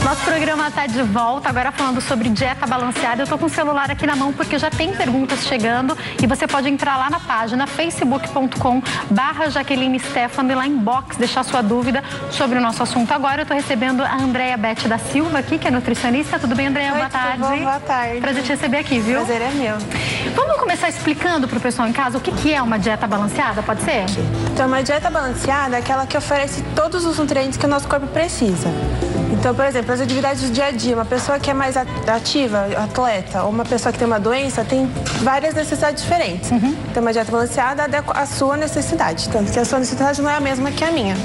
Nosso programa está de volta, agora falando sobre dieta balanceada. Eu estou com o celular aqui na mão porque já tem perguntas chegando e você pode entrar lá na página facebook.com/Jaqueline Stefano e lá em box deixar sua dúvida sobre o nosso assunto. Agora eu estou recebendo a Andréia Beth da Silva aqui, que é nutricionista. Tudo bem, Andréia? Boa tarde. Tudo bom? Boa tarde. Prazer te receber aqui, viu? Prazer é meu. Vamos começar explicando para o pessoal em casa o que é uma dieta balanceada, pode ser? Então, uma dieta balanceada é aquela que oferece todos os nutrientes que o nosso corpo precisa. Então, por exemplo, as atividades do dia a dia, uma pessoa que é mais ativa, atleta, ou uma pessoa que tem uma doença, tem várias necessidades diferentes. Então, uma dieta balanceada adequa à sua necessidade, tanto que a sua necessidade não é a mesma que a minha.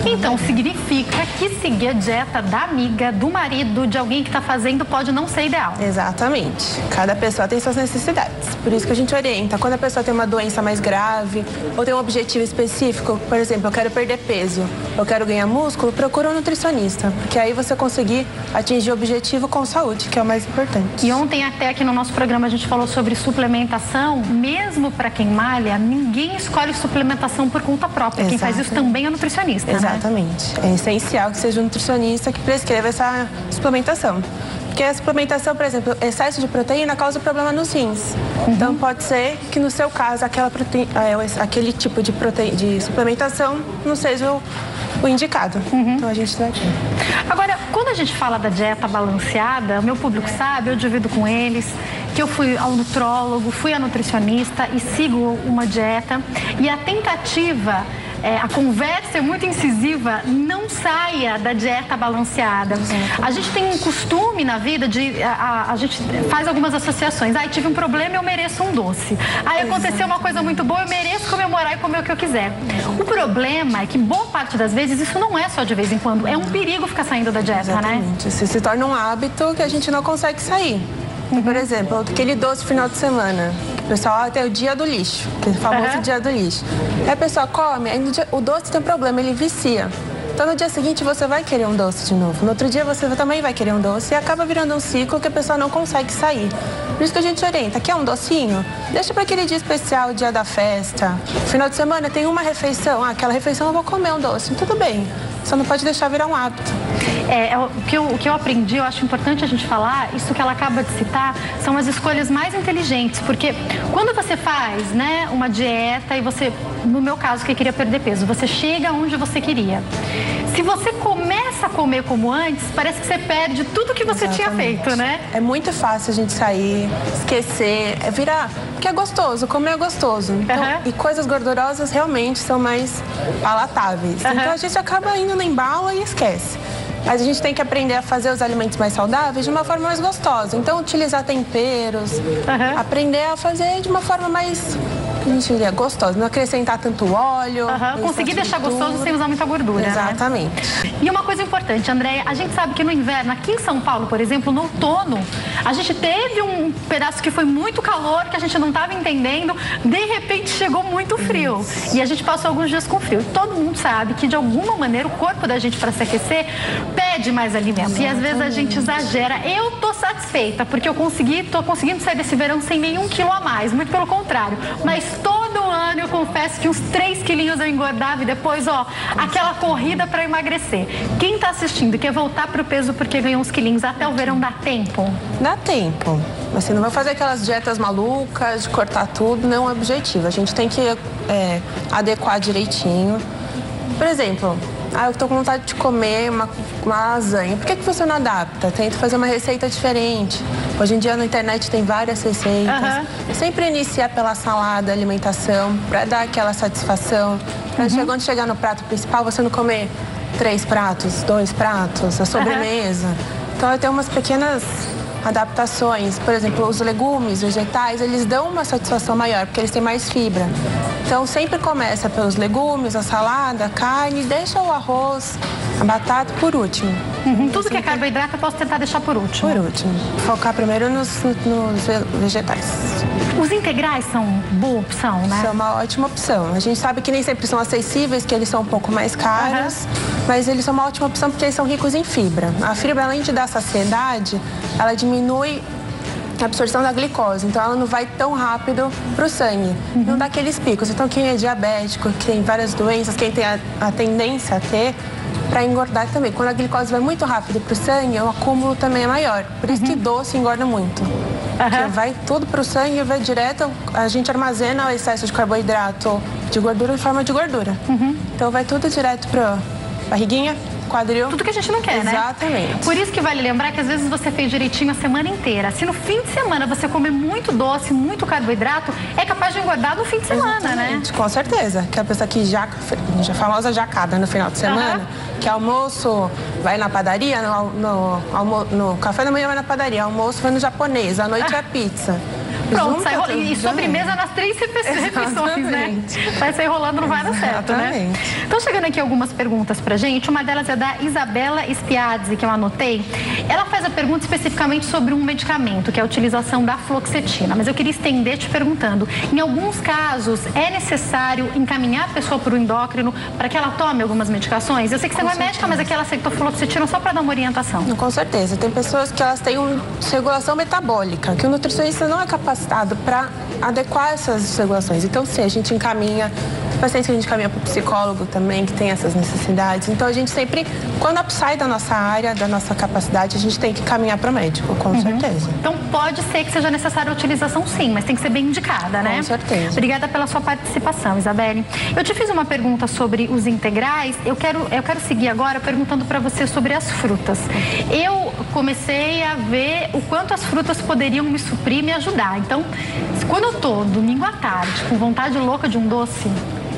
Então, significa que seguir a dieta da amiga, do marido, de alguém que está fazendo, pode não ser ideal. Exatamente. Cada pessoa tem suas necessidades. Por isso que a gente orienta. Quando a pessoa tem uma doença mais grave, ou tem um objetivo específico, por exemplo, eu quero perder peso, eu quero ganhar músculo, procura um nutricionista, porque aí você conseguir atingir o objetivo com saúde, que é o mais importante. E ontem até aqui no nosso programa a gente falou sobre suplementação. Mesmo para quem malha, ninguém escolhe suplementação por conta própria. Quem faz isso também é nutricionista, Exatamente. Né? É essencial que seja um nutricionista que prescreva essa suplementação. Porque a suplementação, por exemplo, excesso de proteína causa problema nos rins. Então, pode ser que no seu caso, aquele tipo de suplementação não seja o indicado. Então, a gente aqui. Agora, quando a gente fala da dieta balanceada, o meu público sabe, eu divido com eles, que eu fui ao nutrólogo, fui a nutricionista e sigo uma dieta. E a tentativa... a conversa é muito incisiva, não saia da dieta balanceada. A gente tem um costume na vida de... A gente faz algumas associações. Tive um problema, eu mereço um doce. Aconteceu uma coisa muito boa, eu mereço comemorar e comer o que eu quiser. O problema é que boa parte das vezes isso não é só de vez em quando. É um perigo ficar saindo da dieta, né? Isso se torna um hábito que a gente não consegue sair. Por exemplo, aquele doce final de semana. O pessoal tem o dia do lixo, que é o famoso dia do lixo. Aí a pessoa come, aí o doce tem um problema, ele vicia. Então no dia seguinte você vai querer um doce de novo. No outro dia você também vai querer um doce e acaba virando um ciclo que a pessoa não consegue sair. Por isso que a gente orienta, quer um docinho? Deixa para aquele dia especial, o dia da festa. Final de semana tem uma refeição, aquela refeição eu vou comer um doce. Tudo bem, só não pode deixar virar um hábito. O que eu aprendi, eu acho importante a gente falar, isso que ela acaba de citar, são as escolhas mais inteligentes, porque quando você faz, né, uma dieta e você, no meu caso, que queria perder peso, você chega onde você queria. Se você começa a comer como antes, parece que você perde tudo que você tinha feito, né? É muito fácil a gente sair, esquecer, virar, porque é gostoso, comer é gostoso. Então, e coisas gordurosas realmente são mais palatáveis. Então a gente acaba indo no embalo e esquece. Mas a gente tem que aprender a fazer os alimentos mais saudáveis de uma forma mais gostosa. Então, utilizar temperos, aprender a fazer de uma forma mais... a gente diria gostosa, não acrescentar tanto óleo. Conseguir deixar gostoso sem usar muita gordura. Exatamente. Né? E uma coisa importante, Andréia, a gente sabe que no inverno, aqui em São Paulo, por exemplo, no outono, a gente teve um pedaço que foi muito calor, que a gente não estava entendendo, de repente chegou muito frio. E a gente passou alguns dias com frio. E todo mundo sabe que, de alguma maneira, o corpo da gente, para se aquecer, pede mais alimento. E às vezes a gente exagera. Eu tô satisfeita, porque eu tô conseguindo sair desse verão sem nenhum quilo a mais, muito pelo contrário. Mas todo ano eu confesso que uns 3 quilinhos eu engordava e depois, aquela corrida para emagrecer. Quem tá assistindo quer voltar pro peso porque ganhou uns quilinhos até o verão, dá tempo? Dá tempo. Assim, não vai fazer aquelas dietas malucas de cortar tudo, não é o objetivo. A gente tem que adequar direitinho. Por exemplo, eu tô com vontade de comer uma lasanha. Por que você não adapta? Tenta fazer uma receita diferente. Hoje em dia na internet tem várias receitas. Sempre iniciar pela salada, alimentação, para dar aquela satisfação. Para quando chegar no prato principal, você não comer 3 pratos, 2 pratos, a sobremesa. Então eu tenho umas pequenas adaptações. Por exemplo, os legumes, vegetais, eles dão uma satisfação maior, porque eles têm mais fibra. Então, sempre começa pelos legumes, a salada, a carne, deixa o arroz, a batata por último. Tudo que é carboidrato eu posso tentar deixar por último. Por último. Focar primeiro nos vegetais. Os integrais são boa opção, né? São uma ótima opção. A gente sabe que nem sempre são acessíveis, que eles são um pouco mais caros, mas eles são uma ótima opção porque eles são ricos em fibra. A fibra, além de dar saciedade, ela diminui a absorção da glicose, então ela não vai tão rápido para o sangue, não dá aqueles picos. Então quem é diabético, que tem várias doenças, quem tem a tendência a ter, para engordar também. Quando a glicose vai muito rápido para o sangue, o acúmulo também é maior. Por isso que doce engorda muito. Porque vai tudo para o sangue, vai direto, a gente armazena o excesso de carboidrato, de gordura, em forma de gordura. Então vai tudo direto para barriguinha, quadril. Tudo que a gente não quer, né? Exatamente. Por isso que vale lembrar que às vezes você fez direitinho a semana inteira. Se no fim de semana você comer muito doce, muito carboidrato, é capaz de engordar no fim de semana, Exatamente, né? com certeza. Que a pessoa que já famosa jacada no final de semana, que almoço vai na padaria, no café da manhã vai na padaria, almoço vai no japonês, à noite é pizza. Pronto, sai rolando. E sobremesa nas 3 refeições, né? Vai sair rolando, não vai dar certo, né? Então, chegando aqui algumas perguntas pra gente. Uma delas é da Isabela Spiazzi, que eu anotei. Ela faz a pergunta especificamente sobre um medicamento, que é a utilização da fluoxetina. Mas eu queria estender te perguntando, em alguns casos, é necessário encaminhar a pessoa para o endócrino para que ela tome algumas medicações? Eu sei que você não é médica, mas aqui ela aceitou fluoxetina só para dar uma orientação. Com certeza. Tem pessoas que elas têm uma regulação metabólica, que o nutricionista não é capacitado para adequar essas regulações. Então, sim, a gente encaminha, pacientes que a gente encaminha para o psicólogo também, que tem essas necessidades. Então, a gente sempre, quando sai da nossa área, da nossa capacidade, a gente tem que caminhar para o médico, com certeza. Então, pode ser que seja necessária a utilização, sim, mas tem que ser bem indicada, né? Com certeza. Obrigada pela sua participação, Isabelle. Eu te fiz uma pergunta sobre os integrais. Eu quero seguir agora perguntando para você sobre as frutas. Eu comecei a ver o quanto as frutas poderiam me suprir e me ajudar. Então, quando eu tô domingo à tarde com vontade louca de um doce,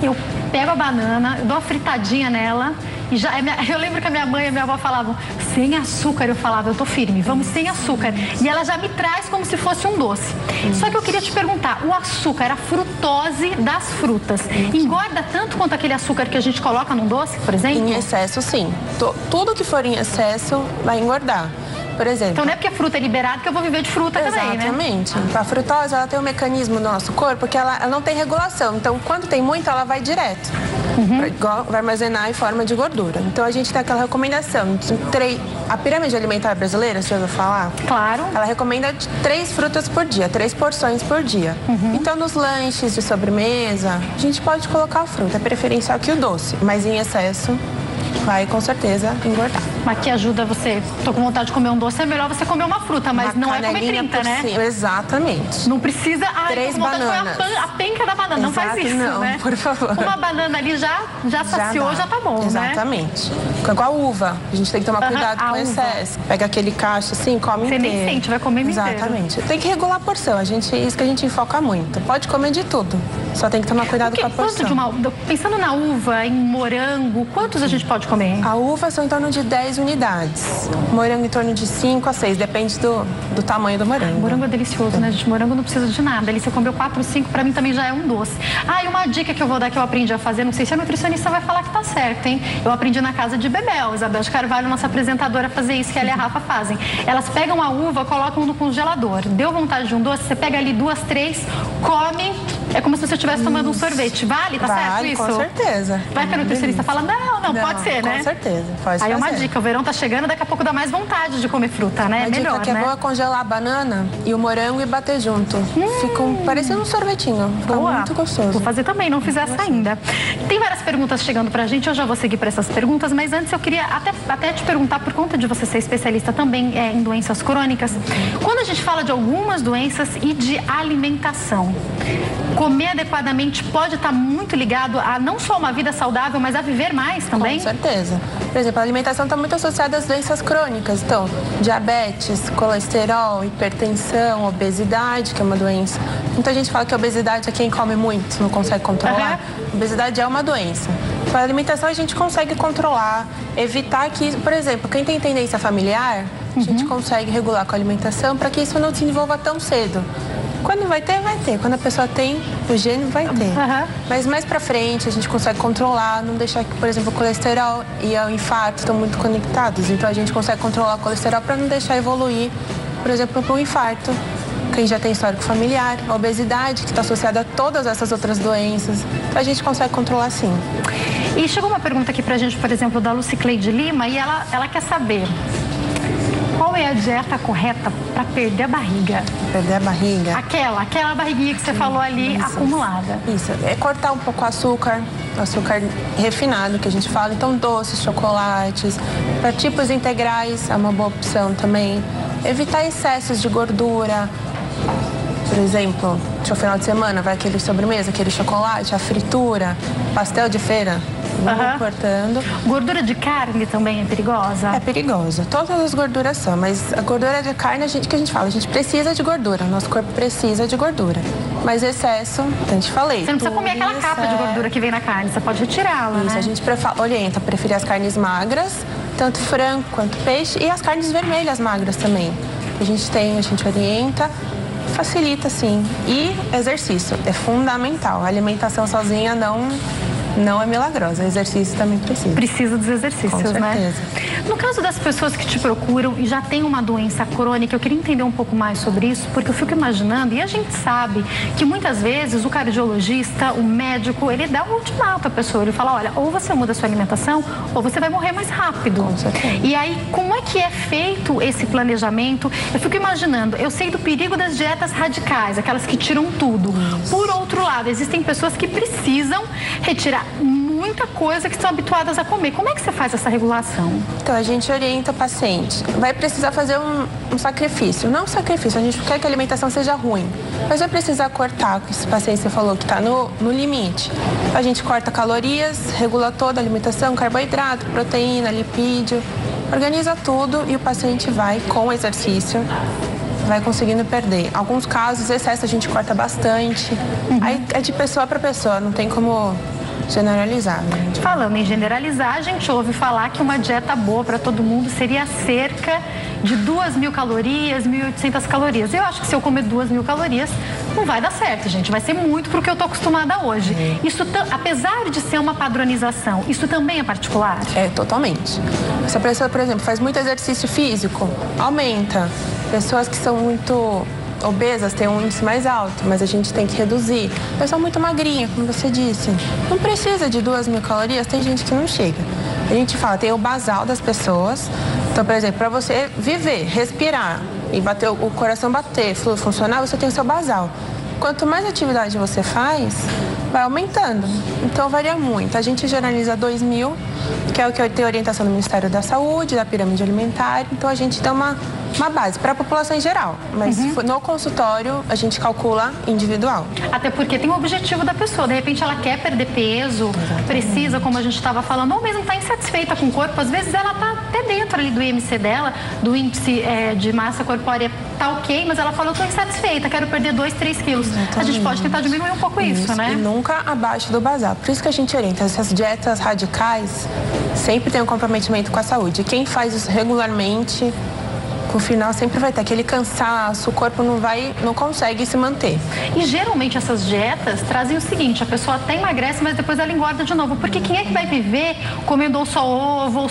eu pego a banana, eu dou uma fritadinha nela e já... Eu lembro que a minha mãe e a minha avó falavam, sem açúcar. Eu falava, eu tô firme, vamos sem açúcar. E ela já me traz como se fosse um doce. Só que eu queria te perguntar, o açúcar, a frutose das frutas, engorda tanto quanto aquele açúcar que a gente coloca num doce, por exemplo? Em excesso, sim. Tudo que for em excesso vai engordar. Por exemplo. Então não é porque a fruta é liberada que eu vou viver de fruta também, né? Exatamente. A frutose, ela tem um mecanismo no nosso corpo que ela não tem regulação. Então, quando tem muito, ela vai direto. Vai armazenar em forma de gordura. Então, a gente tem aquela recomendação. A pirâmide alimentar brasileira, você já ouviu falar? Claro. Ela recomenda 3 frutas por dia, 3 porções por dia. Então, nos lanches de sobremesa, a gente pode colocar a fruta. É preferencial que o doce, mas em excesso vai com certeza engordar. Mas que ajuda você, tô com vontade de comer um doce, é melhor você comer uma fruta, mas não é comer 30, né? Cima. Exatamente. Não precisa, 3 bananas. A penca da banana, não faz isso, não, né? Por favor. Uma banana ali já saciou, já tá bom, exatamente. Né? Igual a uva, a gente tem que tomar cuidado com o excesso. Pega aquele cacho assim, come inteiro. Você nem sente, vai comer inteiro. Exatamente. Tem que regular a porção, isso que a gente enfoca muito. Pode comer de tudo, só tem que tomar cuidado com a porção. Pensando na uva, em morango, quantos a gente pode comer? A uva são em torno de 10 unidades. Morango em torno de 5 a 6, depende do tamanho do morango. Morango é delicioso, né, gente? Morango não precisa de nada. Ali você comeu 4, 5, pra mim também já é um doce. E uma dica que eu vou dar que eu aprendi a fazer, não sei se a nutricionista vai falar que tá certo, hein? Eu aprendi na casa de Bebel, Isabel de Carvalho, nossa apresentadora, a fazer isso que ela e a Rafa fazem. Elas pegam a uva, colocam no congelador. Deu vontade de um doce, você pega ali 2, 3, come. É como se você estivesse tomando um sorvete. Vale? Tá certo isso? Com certeza. Vai que a nutricionista fala, não, pode ser, né? Com certeza, pode Aí fazer. é uma dica, o verão tá chegando, daqui a pouco dá mais vontade de comer fruta, né? A melhor, dica que é boa é congelar a banana e o morango e bater junto. Ficam parecendo um sorvetinho. Fica muito gostoso. Vou fazer também, não fiz essa ainda. Tem várias perguntas chegando pra gente, eu já vou seguir para essas perguntas, mas antes eu queria até te perguntar, por conta de você ser especialista também em doenças crônicas, quando a gente fala de algumas doenças e de alimentação, comer adequadamente pode estar muito ligado a não só uma vida saudável, mas a viver mais também? Com certeza. Por exemplo, a alimentação está muito associada às doenças crônicas. Então, diabetes, colesterol, hipertensão, obesidade, que é uma doença. Muita gente fala que a obesidade é quem come muito, não consegue controlar. Obesidade é uma doença. Com a alimentação a gente consegue controlar, evitar que, por exemplo, quem tem tendência familiar, a gente consegue regular com a alimentação para que isso não se desenvolva tão cedo. Quando vai ter, vai ter. Quando a pessoa tem o gene, vai ter. Mas mais pra frente a gente consegue controlar, não deixar que, por exemplo, o colesterol e o infarto estão muito conectados. Então a gente consegue controlar o colesterol para não deixar evoluir, por exemplo, para o infarto. Quem já tem histórico familiar, a obesidade, que está associada a todas essas outras doenças. Então a gente consegue controlar sim. E chegou uma pergunta aqui pra gente, por exemplo, da Lucicleide Lima, e ela quer saber. Qual é a dieta correta para perder a barriga? Perder a barriga? Aquela barriguinha que você falou ali, acumulada. Isso, é cortar um pouco o açúcar refinado que a gente fala. Então, doces, chocolates, para tipos integrais é uma boa opção também. Evitar excessos de gordura. Por exemplo, no final de semana vai aquele sobremesa, aquele chocolate, a fritura, pastel de feira. Não cortando. Gordura de carne também é perigosa? É perigosa. Todas as gorduras são, mas a gordura de carne, a gente fala, a gente precisa de gordura, o nosso corpo precisa de gordura. Mas excesso, eu te falei. Você não precisa comer aquela capa de gordura que vem na carne, você pode retirá-la, Isso, né? A gente orienta a preferir as carnes magras, tanto frango quanto peixe, e as carnes vermelhas magras também. A gente orienta, facilita sim. E exercício, é fundamental. A alimentação sozinha não é milagrosa, exercício também precisa. Precisa dos exercícios, né? No caso das pessoas que te procuram e já têm uma doença crônica, eu queria entender um pouco mais sobre isso, porque eu fico imaginando, e a gente sabe que muitas vezes o cardiologista, o médico, ele dá um ultimato à pessoa, ele fala, olha, ou você muda a sua alimentação, ou você vai morrer mais rápido. Com certeza. E aí, como é que é feito esse planejamento? Eu fico imaginando, eu sei do perigo das dietas radicais, aquelas que tiram tudo. Por outro lado, existem pessoas que precisam retirar muita coisa que são habituadas a comer. Como é que você faz essa regulação? Então, a gente orienta o paciente. Vai precisar fazer um sacrifício. Não um sacrifício, a gente quer que a alimentação seja ruim. Mas vai precisar cortar, esse paciente você falou que está no limite. A gente corta calorias, regula toda a alimentação, carboidrato, proteína, lipídio. Organiza tudo e o paciente vai, com o exercício, vai conseguindo perder. Alguns casos, excesso a gente corta bastante. Aí é de pessoa para pessoa, não tem como generalizar, né? Falando em generalizar, a gente ouve falar que uma dieta boa para todo mundo seria cerca de 2.000 calorias, 1.800 calorias. Eu acho que se eu comer 2.000 calorias, não vai dar certo, gente. Vai ser muito porque eu estou acostumada hoje. Isso, apesar de ser uma padronização, isso também é particular? É, totalmente. Se a pessoa, por exemplo, faz muito exercício físico, aumenta. Pessoas que são muito obesas têm um índice mais alto, mas a gente tem que reduzir. Pessoa muito magrinha, como você disse, não precisa de 2.000 calorias, tem gente que não chega. A gente fala, tem o basal das pessoas. Então, por exemplo, para você viver, respirar e bater, o coração bater, fluido funcionar, você tem o seu basal. Quanto mais atividade você faz, vai aumentando. Então, varia muito. A gente generaliza 2.000, que é o que tem orientação do Ministério da Saúde, da pirâmide alimentar. Então, a gente dá uma base para a população em geral. Mas no consultório, a gente calcula individual. Até porque tem o objetivo da pessoa. De repente, ela quer perder peso, precisa, como a gente estava falando, ou mesmo está insatisfeita com o corpo. Às vezes, ela está até dentro ali do IMC dela, do índice de massa corpórea, tá ok, mas ela fala, eu estou insatisfeita, quero perder 2, 3 quilos. Exatamente. A gente pode tentar diminuir um pouco isso, né? E nunca abaixo do basal. Por isso que a gente orienta. Essas dietas radicais sempre tem um comprometimento com a saúde. Quem faz isso regularmente, no final sempre vai ter aquele cansaço, o corpo não consegue se manter. E geralmente essas dietas trazem o seguinte, a pessoa até emagrece, mas depois ela engorda de novo. Porque quem é que vai viver comendo ou só ovo, ou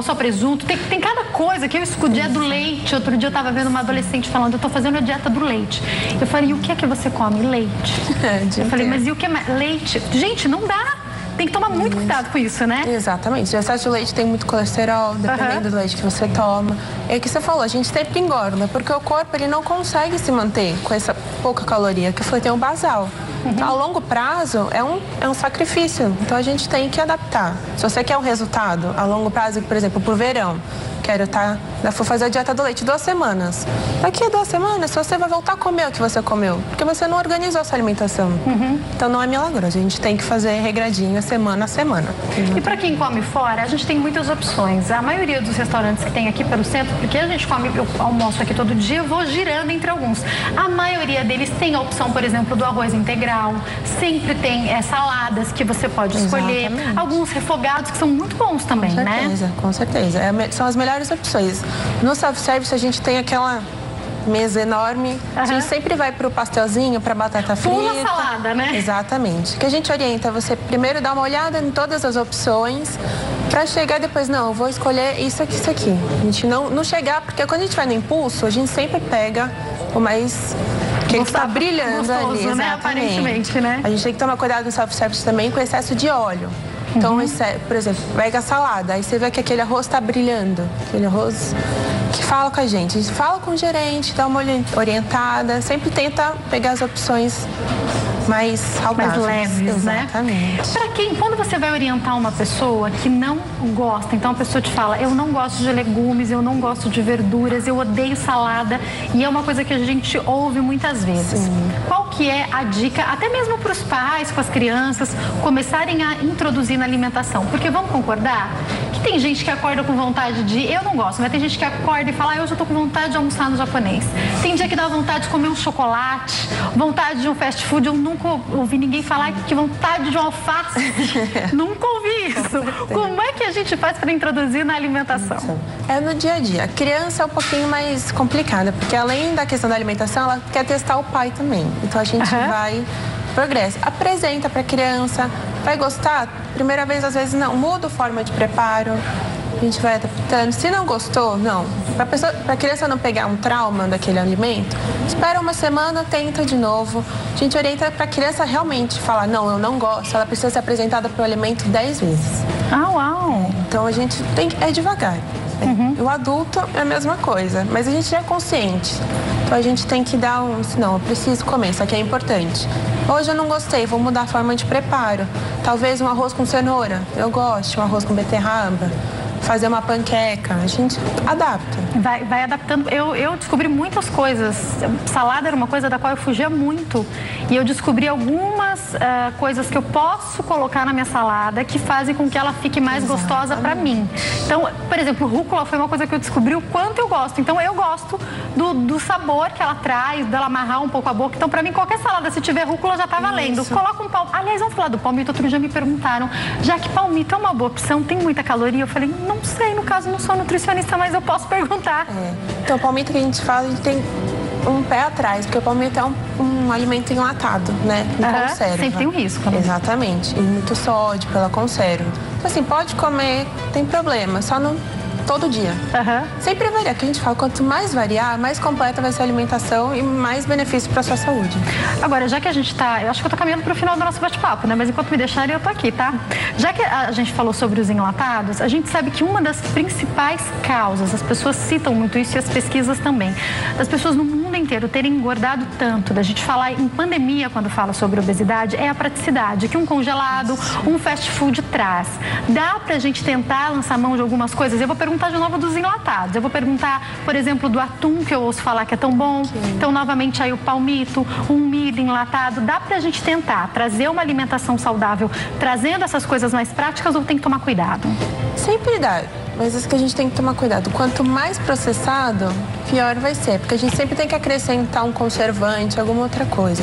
só presunto? Tem cada coisa que eu escutei do leite. Outro dia eu estava vendo uma adolescente falando, eu estou fazendo a dieta do leite. Eu falei, e o que é que você come? Leite. Eu falei, mas e o que mais? Leite. Gente, não dá. Tem que tomar muito cuidado com isso, né? Exatamente. O excesso de leite tem muito colesterol, dependendo do leite que você toma. É o que você falou, a gente sempre engorda, porque o corpo ele não consegue se manter com essa pouca caloria, que foi ter um basal. Então, a longo prazo, é um sacrifício. Então, a gente tem que adaptar. Se você quer um resultado a longo prazo, por exemplo, pro verão, vou fazer a dieta do leite 2 semanas. Daqui a 2 semanas, você vai voltar a comer o que você comeu, porque você não organizou a sua alimentação. Então, não é milagroso. A gente tem que fazer regradinho semana a semana. E para quem come fora, a gente tem muitas opções. A maioria dos restaurantes que tem aqui pelo centro, porque a gente come, eu almoço aqui todo dia, eu vou girando entre alguns. A maioria deles tem a opção, por exemplo, do arroz integral. Sempre tem saladas que você pode escolher. Exatamente. Alguns refogados que são muito bons também, né? Com certeza. São as melhores opções. No self-service a gente tem aquela mesa enorme. A gente sempre vai para o pastelzinho, para batata frita. Pula salada, né? Exatamente. O que a gente orienta é você primeiro dar uma olhada em todas as opções para chegar depois, não, eu vou escolher isso aqui, isso aqui. A gente não chegar, porque quando a gente vai no impulso, a gente sempre pega o mais... que está brilhando gostoso, ali, né? Aparentemente, né? A gente tem que tomar cuidado no self-service também com excesso de óleo. Então, por exemplo, pega a salada, aí você vê que aquele arroz está brilhando, aquele arroz que fala com a gente fala com o gerente, dá uma orientada, sempre tenta pegar as opções mais saudáveis. Mais leves, exatamente. Né? Para quem, quando você vai orientar uma pessoa que não gosta, então a pessoa te fala, eu não gosto de legumes, eu não gosto de verduras, eu odeio salada, e é uma coisa que a gente ouve muitas vezes. Sim. Qual que é a dica, até mesmo para os pais, com as crianças, começarem a introduzir na alimentação? Porque vamos concordar que tem gente que acorda com vontade de, eu não gosto, mas tem gente que acorda e fala, eu já tô com vontade de almoçar no japonês. Tem dia que dá vontade de comer um chocolate, vontade de um fast food, eu nunca ouvi ninguém falar que vontade de um alface. Nunca ouvi isso. Como é que a gente faz para introduzir na alimentação? É no dia a dia. A criança é um pouquinho mais complicada, porque além da questão da alimentação, ela quer testar o pai também. Então a gente vai progresso. Apresenta para a criança, vai gostar? Primeira vez, às vezes não. Muda a forma de preparo. A gente vai adaptando. Se não gostou, não. Para a criança não pegar um trauma daquele alimento, espera uma semana, tenta de novo. A gente orienta para a criança realmente falar, não, eu não gosto. Ela precisa ser apresentada para o alimento 10 vezes. Ah, uau! Então a gente é devagar. O adulto é a mesma coisa, mas a gente já é consciente. Então a gente tem que dar não, eu preciso comer, isso aqui é importante. Hoje eu não gostei, vou mudar a forma de preparo. Talvez um arroz com cenoura, eu gosto, um arroz com beterraba. Fazer uma panqueca, a gente adapta. Vai adaptando. Eu descobri muitas coisas. Salada era uma coisa da qual eu fugia muito. E eu descobri algumas coisas que eu posso colocar na minha salada que fazem com que ela fique mais gostosa para mim. Então, por exemplo, rúcula foi uma coisa que eu descobri o quanto eu gosto. Então, eu gosto do sabor que ela traz, dela amarrar um pouco a boca. Então, para mim, qualquer salada, se tiver rúcula, já tá valendo. Coloca um palmito. Aliás, vamos falar do palmito. Outro dia me perguntaram, já que palmito é uma boa opção, tem muita caloria? Eu falei, não sei, no caso não sou nutricionista, mas eu posso perguntar. Então, o palmito que a gente fala, a gente tem um pé atrás, porque o palmito é um alimento enlatado, né? E conserva. Sempre tem um risco, né? Exatamente. E muito sódio pela conserva. Então, assim, pode comer, tem problema, só não todo dia. Sempre variar, que a gente fala, quanto mais variar, mais completa vai ser a alimentação e mais benefício para a sua saúde. Agora, já que a gente tá, eu acho que eu tô caminhando para o final do nosso bate-papo, né? Mas enquanto me deixarem, eu tô aqui, tá? Já que a gente falou sobre os enlatados, a gente sabe que uma das principais causas, as pessoas citam muito isso e as pesquisas também, das pessoas no mundo inteiro terem engordado tanto, da gente falar em pandemia quando fala sobre obesidade, é a praticidade que um congelado, um fast food traz. Dá pra gente tentar lançar mão de algumas coisas? Eu vou perguntar de novo dos enlatados. Eu vou perguntar, por exemplo, do atum, que eu ouço falar que é tão bom. Sim. Então, novamente, aí o palmito, um milho enlatado. Dá pra gente tentar trazer uma alimentação saudável, trazendo essas coisas mais práticas, ou tem que tomar cuidado? Sempre dá. Mas isso que a gente tem que tomar cuidado. Quanto mais processado, pior vai ser. Porque a gente sempre tem que acrescentar um conservante, alguma outra coisa.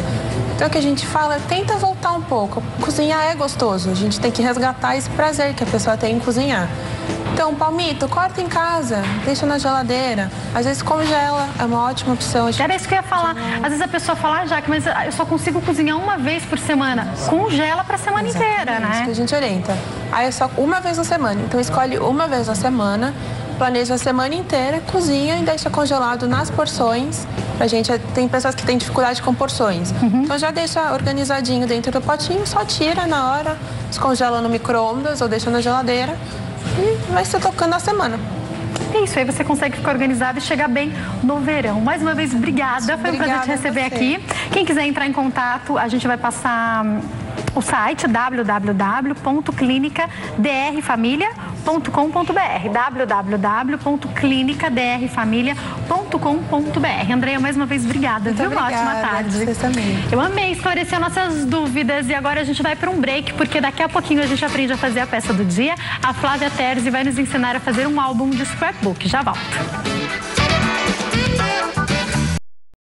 Então, o que a gente fala, tenta voltar um pouco. Cozinhar é gostoso. A gente tem que resgatar esse prazer que a pessoa tem em cozinhar. Então, palmito, corta em casa, deixa na geladeira. Às vezes congela, é uma ótima opção. Era isso que eu ia falar. Às vezes a pessoa fala, Jaque, mas eu só consigo cozinhar uma vez por semana. Congela para a semana inteira, né? Isso que a gente orienta. Aí é só uma vez na semana. Então, escolhe uma vez na semana, planeja a semana inteira, cozinha e deixa congelado nas porções. Pra gente, tem pessoas que têm dificuldade com porções. Então, já deixa organizadinho dentro do potinho, só tira na hora, descongela no micro-ondas ou deixa na geladeira. E vai se tocando a semana. Isso, aí você consegue ficar organizado e chegar bem no verão. Mais uma vez, obrigada. Foi um prazer te receber aqui. Quem quiser entrar em contato, a gente vai passar o site www.clinicadrfamilia.com.br www.clinicadrfamilia.com.br. Andreia, mais uma vez, obrigada. Muito obrigada. Uma ótima tarde. Você também. Eu amei esclarecer nossas dúvidas e agora a gente vai para um break, porque daqui a pouquinho a gente aprende a fazer a peça do dia. A Flávia Terzi vai nos ensinar a fazer um álbum de scrapbook. Já volto.